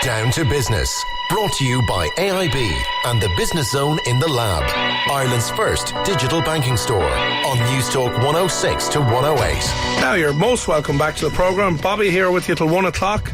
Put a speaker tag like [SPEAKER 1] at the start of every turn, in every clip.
[SPEAKER 1] Down to Business. Brought to you by AIB and the Business Zone in the Lab. Ireland's first digital banking store on Newstalk 106 to 108.
[SPEAKER 2] Now you're most welcome back to the programme. Bobby here with you till 1 o'clock.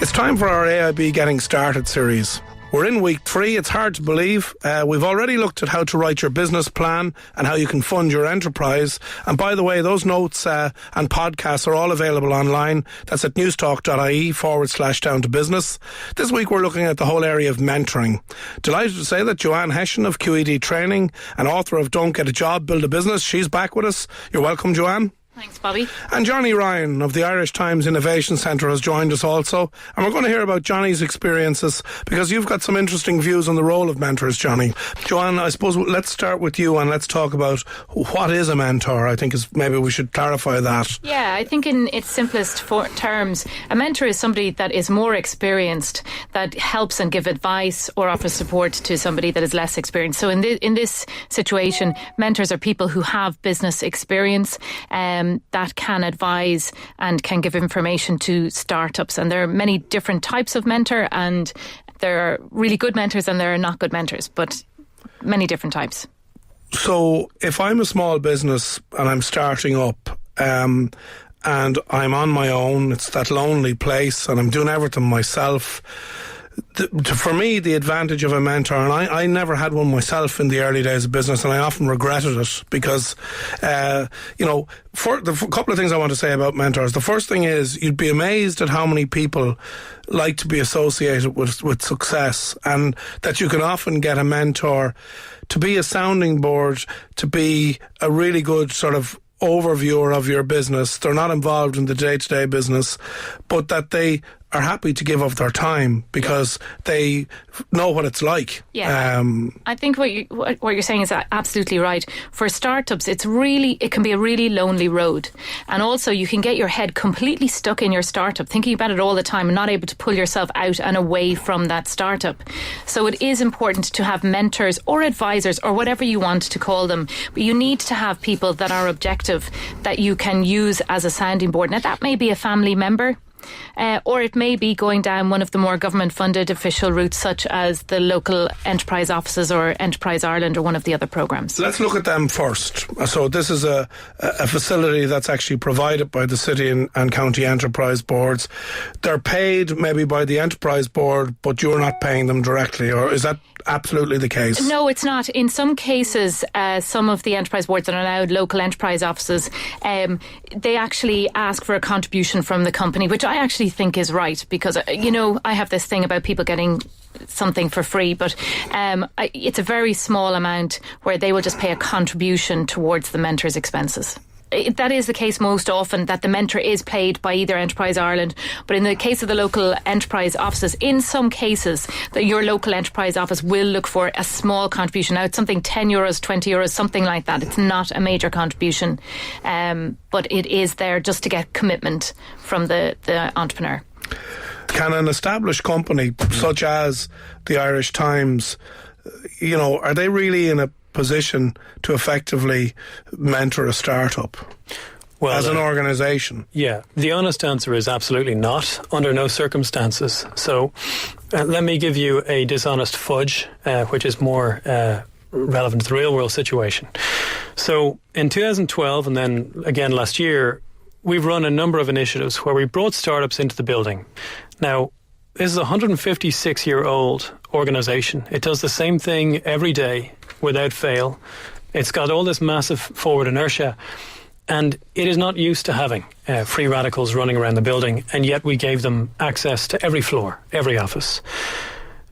[SPEAKER 2] It's time for our AIB Getting Started series. We're in week 3. It's hard to believe. We've already looked at how to write your business plan and how you can fund your enterprise. And by the way, those notes and podcasts are all available online. That's at newstalk.ie/down to business. This week we're looking at the whole area of mentoring. Delighted to say that Joanne Hession of QED Training and author of Don't Get a Job, Build a Business, she's back with us. You're welcome, Joanne.
[SPEAKER 3] Thanks, Bobby.
[SPEAKER 2] And Johnny Ryan of the Irish Times Innovation Centre has joined us also. And we're going to hear about Johnny's experiences because you've got some interesting views on the role of mentors, Johnny. Joanne, I suppose let's start with you and let's talk about what is a mentor. I think maybe we should clarify that.
[SPEAKER 3] Yeah, I think in its simplest terms, a mentor is somebody that is more experienced, that helps and give advice or offers support to somebody that is less experienced. So in this situation, mentors are people who have business experience, that can advise and can give information to startups. And there are many different types of mentor, and there are really good mentors and there are not good mentors, but many different types.
[SPEAKER 2] So if I'm a small business and I'm starting up and I'm on my own, it's that lonely place and I'm doing everything myself, for me, the advantage of a mentor, and I never had one myself in the early days of business, and I often regretted it because, for the couple of things I want to say about mentors. The first thing is you'd be amazed at how many people like to be associated with success, and that you can often get a mentor to be a sounding board, to be a really good sort of overviewer of your business. They're not involved in the day-to-day business, but that they are happy to give up their time because they know what it's like.
[SPEAKER 3] Yeah, I think what you're saying is absolutely right. For startups, it can be a really lonely road, and also you can get your head completely stuck in your startup, thinking about it all the time and not able to pull yourself out and away from that startup. So it is important to have mentors or advisors or whatever you want to call them, but you need to have people that are objective that you can use as a sounding board. Now that may be a family member. Or it may be going down one of the more government-funded official routes, such as the local enterprise offices or Enterprise Ireland or one of the other programmes.
[SPEAKER 2] Let's look at them first. So this is a facility that's actually provided by the city and county enterprise boards. They're paid maybe by the enterprise board, but you're not paying them directly, or is that absolutely the case?
[SPEAKER 3] No, it's not. In some cases, some of the enterprise boards that are now local enterprise offices, they actually ask for a contribution from the company, which I actually think is right, because I have this thing about people getting something for free, but it's a very small amount where they will just pay a contribution towards the mentor's expenses. That is the case most often, that the mentor is paid by either Enterprise Ireland, but in the case of the local enterprise offices, in some cases that your local enterprise office will look for a small contribution. Now it's something €10, €20, something like that. It's not a major contribution, but it is there just to get commitment from the entrepreneur.
[SPEAKER 2] Can an established company such as the Irish Times, are they really in a position to effectively mentor a startup as an organisation?
[SPEAKER 4] Yeah, the honest answer is absolutely not, under no circumstances. So let me give you a dishonest fudge, which is more relevant to the real world situation. So in 2012 and then again last year, we've run a number of initiatives where we brought startups into the building. Now, this is a 156-year-old organisation. It does the same thing every day without fail. It's got all this massive forward inertia, and it is not used to having free radicals running around the building, and yet we gave them access to every floor, every office.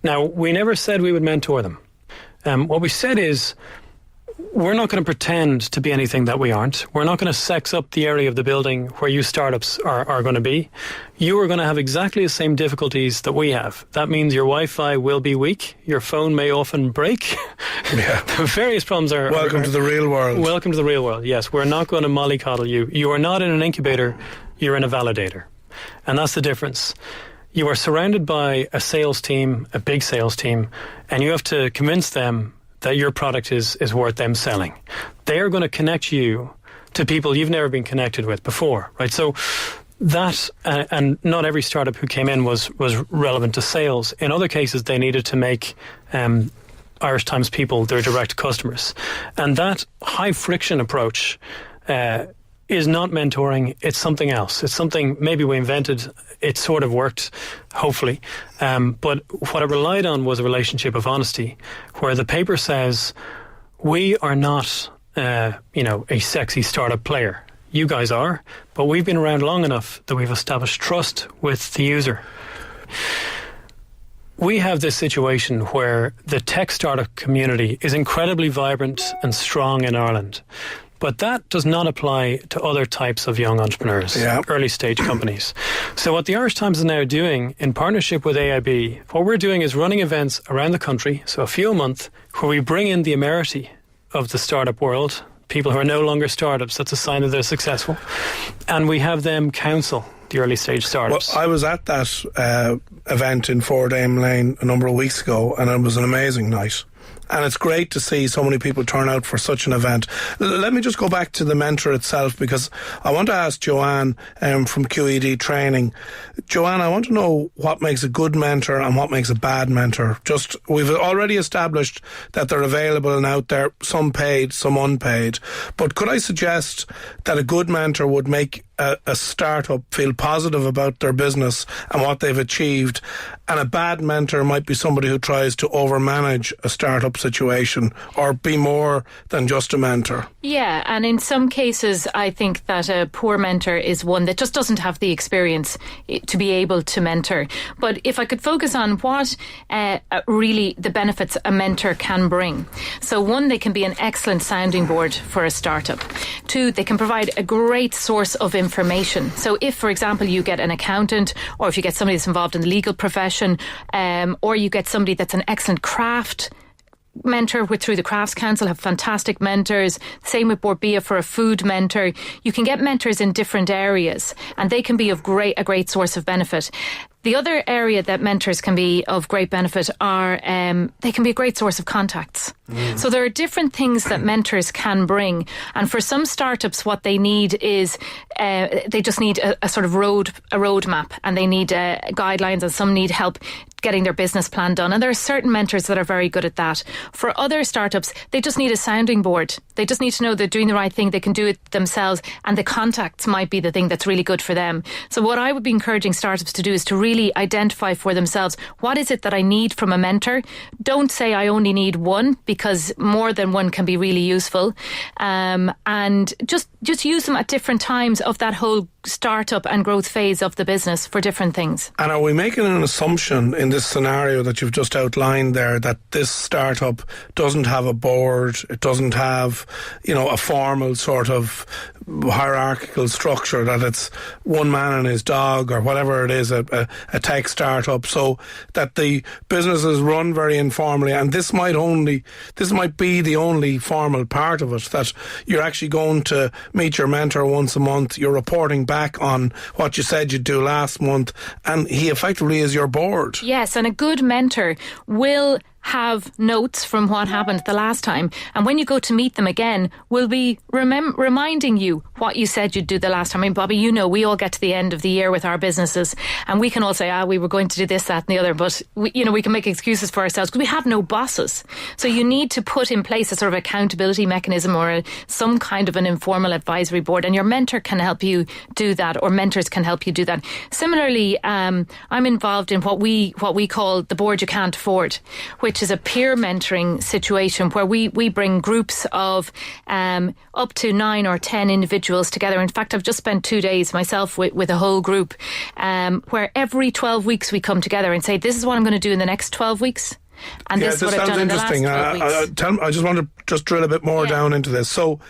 [SPEAKER 4] Now, we never said we would mentor them. What we said is, we're not going to pretend to be anything that we aren't. We're not going to sex up the area of the building where you startups are going to be. You are going to have exactly the same difficulties that we have. That means your Wi-Fi will be weak. Your phone may often break.
[SPEAKER 2] Yeah.
[SPEAKER 4] The various problems are...
[SPEAKER 2] Welcome to the real world.
[SPEAKER 4] Welcome to the real world, yes. We're not going to mollycoddle you. You are not in an incubator. You're in a validator. And that's the difference. You are surrounded by a sales team, a big sales team, and you have to convince them that your product is worth them selling. They are going to connect you to people you've never been connected with before, right? So that, and not every startup who came in was relevant to sales. In other cases, they needed to make Irish Times people their direct customers. And that high friction approach is not mentoring, it's something else. It's something maybe we invented, it sort of worked, hopefully. But what it relied on was a relationship of honesty, where the paper says, we are not, a sexy startup player. You guys are, but we've been around long enough that we've established trust with the user. We have this situation where the tech startup community is incredibly vibrant and strong in Ireland. But that does not apply to other types of young entrepreneurs, early stage companies. So what the Irish Times is now doing in partnership with AIB, what we're doing is running events around the country, so a few a month, where we bring in the emeriti of the startup world, people who are no longer startups, that's a sign that they're successful, and we have them counsel the early stage startups.
[SPEAKER 2] Well, I was at that event in Ford Dame Lane a number of weeks ago, and it was an amazing night. And it's great to see so many people turn out for such an event. Let me just go back to the mentor itself, because I want to ask Joanne from QED Training. Joanne, I want to know what makes a good mentor and what makes a bad mentor. We've already established that they're available and out there, some paid, some unpaid. But could I suggest that a good mentor would make a startup feel positive about their business and what they've achieved, and a bad mentor might be somebody who tries to overmanage a startup situation or be more than just a mentor?
[SPEAKER 3] Yeah, and in some cases I think that a poor mentor is one that just doesn't have the experience to be able to mentor. But if I could focus on what really the benefits a mentor can bring. So one, they can be an excellent sounding board for a startup. Two, they can provide a great source of information. So if, for example, you get an accountant, or if you get somebody that's involved in the legal profession, or you get somebody that's an excellent craft mentor through the Crafts Council, have fantastic mentors. Same with Borbia for a food mentor. You can get mentors in different areas, and they can be of a great source of benefit. The other area that mentors can be of great benefit are they can be a great source of contacts. So there are different things that mentors can bring, and for some startups what they need is they just need a sort of roadmap, and they need guidelines, and some need help getting their business plan done, and there are certain mentors that are very good at that. For other startups, they just need a sounding board. They just need to know they're doing the right thing, they can do it themselves, and the contacts might be the thing that's really good for them. So what I would be encouraging startups to do is to really identify for themselves, what is it that I need from a mentor? Don't say I only need one, because more than one can be really useful, and just use them at different times of that whole startup and growth phase of the business for different things.
[SPEAKER 2] And are we making an assumption in this scenario that you've just outlined there that this startup doesn't have a board, it doesn't have, a formal sort of hierarchical structure, that it's one man and his dog or whatever it is, a tech startup, so that the business is run very informally, and this might be the only formal part of it, that you're actually going to meet your mentor once a month, you're reporting back on what you said you'd do last month, and he effectively is your board.
[SPEAKER 3] Yes, and a good mentor will have notes from what happened the last time, and when you go to meet them again, will be reminding you what you said you'd do the last time. I mean, Bobby, we all get to the end of the year with our businesses, and we can all say, we were going to do this, that and the other, but we can make excuses for ourselves because we have no bosses. So you need to put in place a sort of accountability mechanism or some kind of an informal advisory board, and your mentor can help you do that, or mentors can help you do that. Similarly, I'm involved in what we call the board you can't afford, which is a peer mentoring situation where we bring groups of up to 9 or 10 individuals together. In fact, I've just spent 2 days myself with a whole group where every 12 weeks we come together and say, this is what I'm going to do in the next 12 weeks. And this is what I've done in the last 12 weeks.
[SPEAKER 2] I just want to drill a bit more down into this. So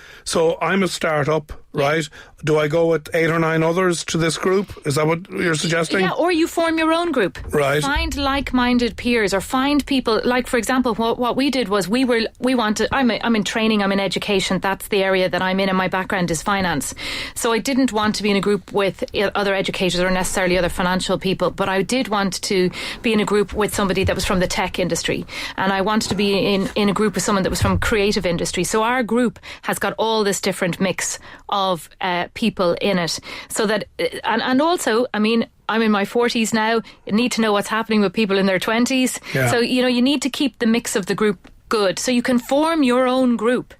[SPEAKER 2] I'm a startup, right? Do I go with 8 or 9 others to this group? Is that what you're suggesting?
[SPEAKER 3] Yeah, or you form your own group.
[SPEAKER 2] Right.
[SPEAKER 3] Find like-minded peers, or find people, like, for example, what we did was I'm in training, I'm in education, that's the area that I'm in, and my background is finance. So I didn't want to be in a group with other educators or necessarily other financial people, but I did want to be in a group with somebody that was from the tech industry, and I wanted to be in a group with someone that was from creative industry. So our group has got all this different mix of people in it, so that and also, I mean, I'm in my 40s now. You need to know what's happening with people in their 20s.
[SPEAKER 2] Yeah.
[SPEAKER 3] So, you know, you need to keep the mix of the group good, so you can form your own group.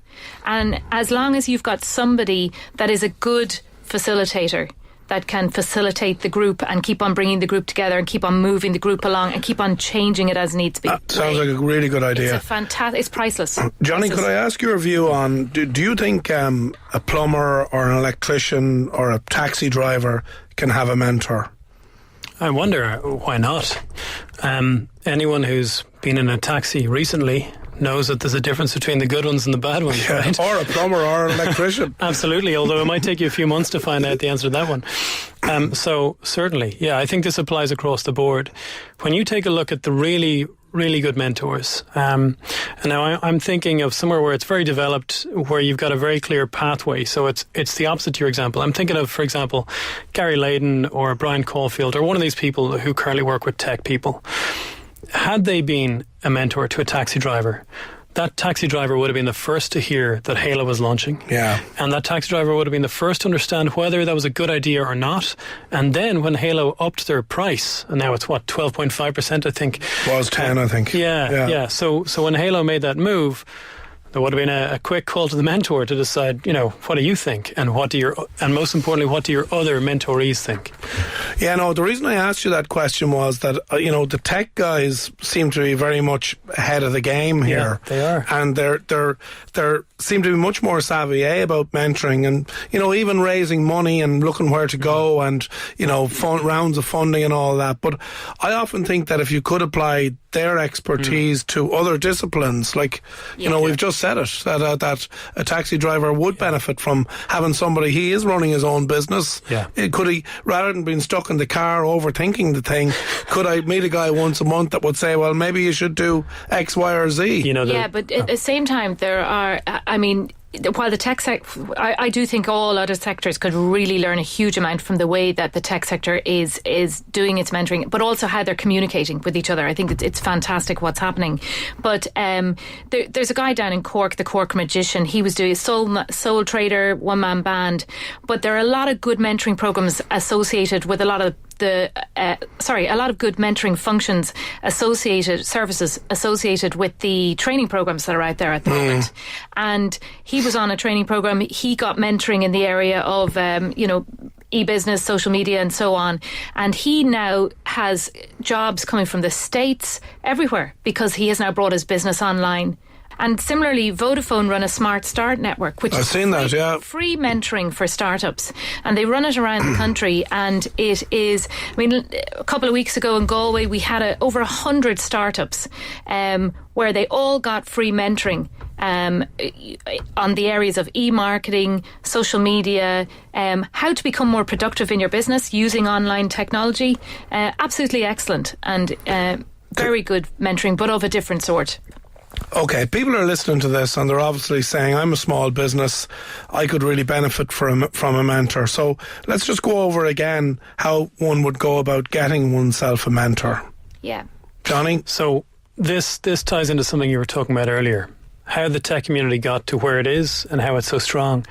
[SPEAKER 3] And as long as you've got somebody that is a good facilitator, that can facilitate the group and keep on bringing the group together and keep on moving the group along and keep on changing it as needs to be.
[SPEAKER 2] That sounds like a really good idea.
[SPEAKER 3] It's it's priceless.
[SPEAKER 2] Johnny,
[SPEAKER 3] priceless.
[SPEAKER 2] could I ask your view on, do you think a plumber or an electrician or a taxi driver can have a mentor?
[SPEAKER 4] I wonder why not. Anyone who's been in a taxi recently knows that there's a difference between the good ones and the bad ones, right?
[SPEAKER 2] Or a plumber or an electrician.
[SPEAKER 4] Absolutely, although it might take you a few months to find out the answer to that one. So certainly, yeah, I think this applies across the board. When you take a look at the really good mentors, and now I'm thinking of somewhere where it's very developed, where you've got a very clear pathway. So it's the opposite to your example. I'm thinking of, for example, Gary Layden or Brian Caulfield or one of these people who currently work with tech people. Had they been a mentor to a taxi driver, that taxi driver would have been the first to hear that Halo was launching.
[SPEAKER 2] Yeah.
[SPEAKER 4] And that taxi driver would have been the first to understand whether that was a good idea or not. And then when Halo upped their price, and now it's 12.5%, I think.
[SPEAKER 2] It was 10, I think.
[SPEAKER 4] Yeah. So when Halo made that move, there would have been a quick call to the mentor to decide, you know, what do you think? And most importantly, what do your other mentorees think?
[SPEAKER 2] Yeah, no, the reason I asked you that question was that, you know, the tech guys seem to be very much ahead of the game here.
[SPEAKER 4] Yeah, they are.
[SPEAKER 2] And they're seem to be much more savvy about mentoring and, you know, even raising money and looking where to go and, you know, rounds of funding and all that. But I often think that if you could apply their expertise to other disciplines, like, you know, we've just said it, that a taxi driver would benefit from having somebody, he is running his own business.
[SPEAKER 4] Yeah.
[SPEAKER 2] Could he, rather than being stuck in the car overthinking the thing, could I meet a guy once a month that would say, well, maybe you should do X, Y, or Z?
[SPEAKER 4] You know,
[SPEAKER 3] but at the same time, there are, I mean, while the tech sector, I do think all other sectors could really learn a huge amount from the way that the tech sector is doing its mentoring, but also how they're communicating with each other. I think it's fantastic what's happening. But there's a guy down in Cork, the Cork Magician. He was doing a soul trader, one-man band. But there are a lot of good mentoring programs associated with a lot of a lot of good mentoring functions services associated with the training programs that are out there at the moment. And he was on a training program. He got mentoring in the area of, e-business, social media and so on. And he now has jobs coming from the States everywhere because he has now brought his business online. And similarly, Vodafone run a Smart Start network, which is free mentoring for startups. And they run it around the country. And it is, I mean, a couple of weeks ago in Galway, we had over 100 startups where they all got free mentoring on the areas of e-marketing, social media, how to become more productive in your business using online technology. Absolutely excellent and very good mentoring, but of a different sort.
[SPEAKER 2] Okay, people are listening to this and they're obviously saying, I'm a small business, I could really benefit from a mentor. So let's just go over again how one would go about getting oneself a mentor.
[SPEAKER 3] Yeah.
[SPEAKER 2] Johnny?
[SPEAKER 4] So this ties into something you were talking about earlier, how the tech community got to where it is and how it's so strong.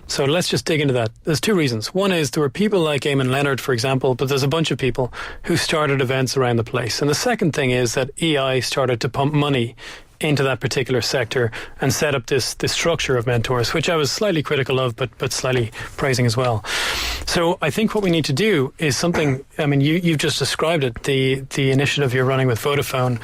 [SPEAKER 4] So let's just dig into that. There's two reasons. One is there were people like Eamon Leonard, for example, but there's a bunch of people who started events around the place. And the second thing is that EI started to pump money into that particular sector and set up this structure of mentors, which I was slightly critical of, but slightly praising as well. So I think what we need to do is something, I mean, you've just described it, the initiative you're running with Vodafone,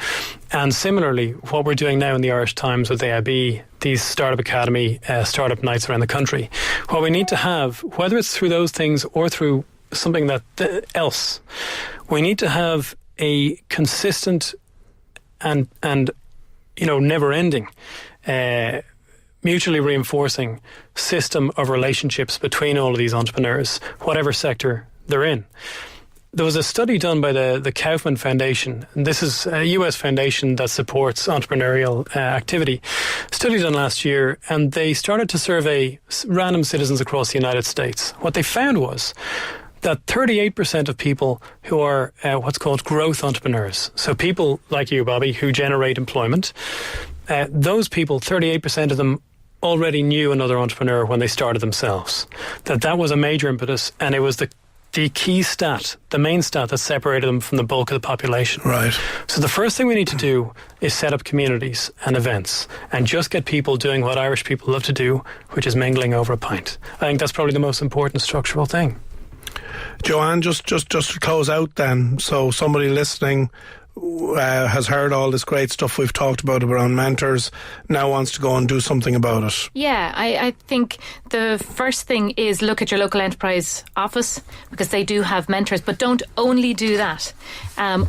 [SPEAKER 4] and similarly, what we're doing now in the Irish Times with AIB, these Startup Academy, startup nights around the country. What we need to have, whether it's through those things or through something else, we need to have a consistent and never-ending, mutually reinforcing system of relationships between all of these entrepreneurs, whatever sector they're in. There was a study done by the Kaufman Foundation, and this is a US foundation that supports entrepreneurial activity. Study done last year, and they started to survey random citizens across the United States. What they found was that 38% of people who are what's called growth entrepreneurs, so people like you, Bobby, who generate employment, those people, 38% of them already knew another entrepreneur when they started themselves. That was a major impetus, and it was the key stat, the main stat that separated them from the bulk of the population.
[SPEAKER 2] Right.
[SPEAKER 4] So the first thing we need to do is set up communities and events and just get people doing what Irish people love to do, which is mingling over a pint. I think that's probably the most important structural thing.
[SPEAKER 2] Joanne, just to close out then, so somebody listening has heard all this great stuff we've talked about around mentors, now wants to go and do something about it.
[SPEAKER 3] Yeah, I think the first thing is look at your local enterprise office, because they do have mentors, but don't only do that.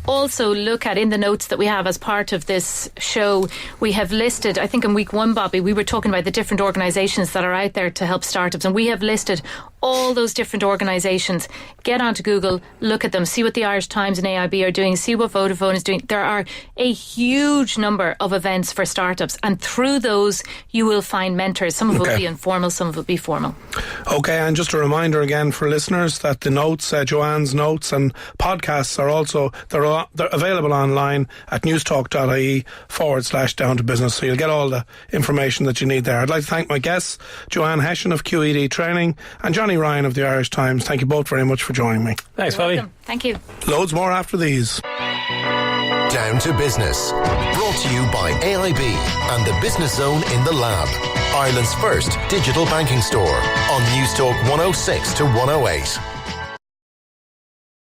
[SPEAKER 3] Also look at, in the notes that we have as part of this show, we have listed, I think in week 1, Bobby, we were talking about the different organisations that are out there to help startups, and we have listed all those different organisations. Get onto Google, look at them, see what the Irish Times and AIB are doing, see what Vodafone is doing. There are a huge number of events for startups, and through those you will find mentors. Some of it will be informal, some of it will be formal.
[SPEAKER 2] Okay, and just a reminder again for listeners that the notes, Joanne's notes and podcasts are also, they're available online at newstalk.ie/down to business, so you'll get all the information that you need there. I'd like to thank my guests, Joanne Hession of QED Training and Johnny Ryan of the Irish Times. Thank you both very much for joining me.
[SPEAKER 4] Thanks, Bobby.
[SPEAKER 3] Thank you.
[SPEAKER 2] Loads more after these.
[SPEAKER 1] Down to Business. Brought to you by AIB and the Business Zone in the Lab. Ireland's first digital banking store on Newstalk 106 to 108.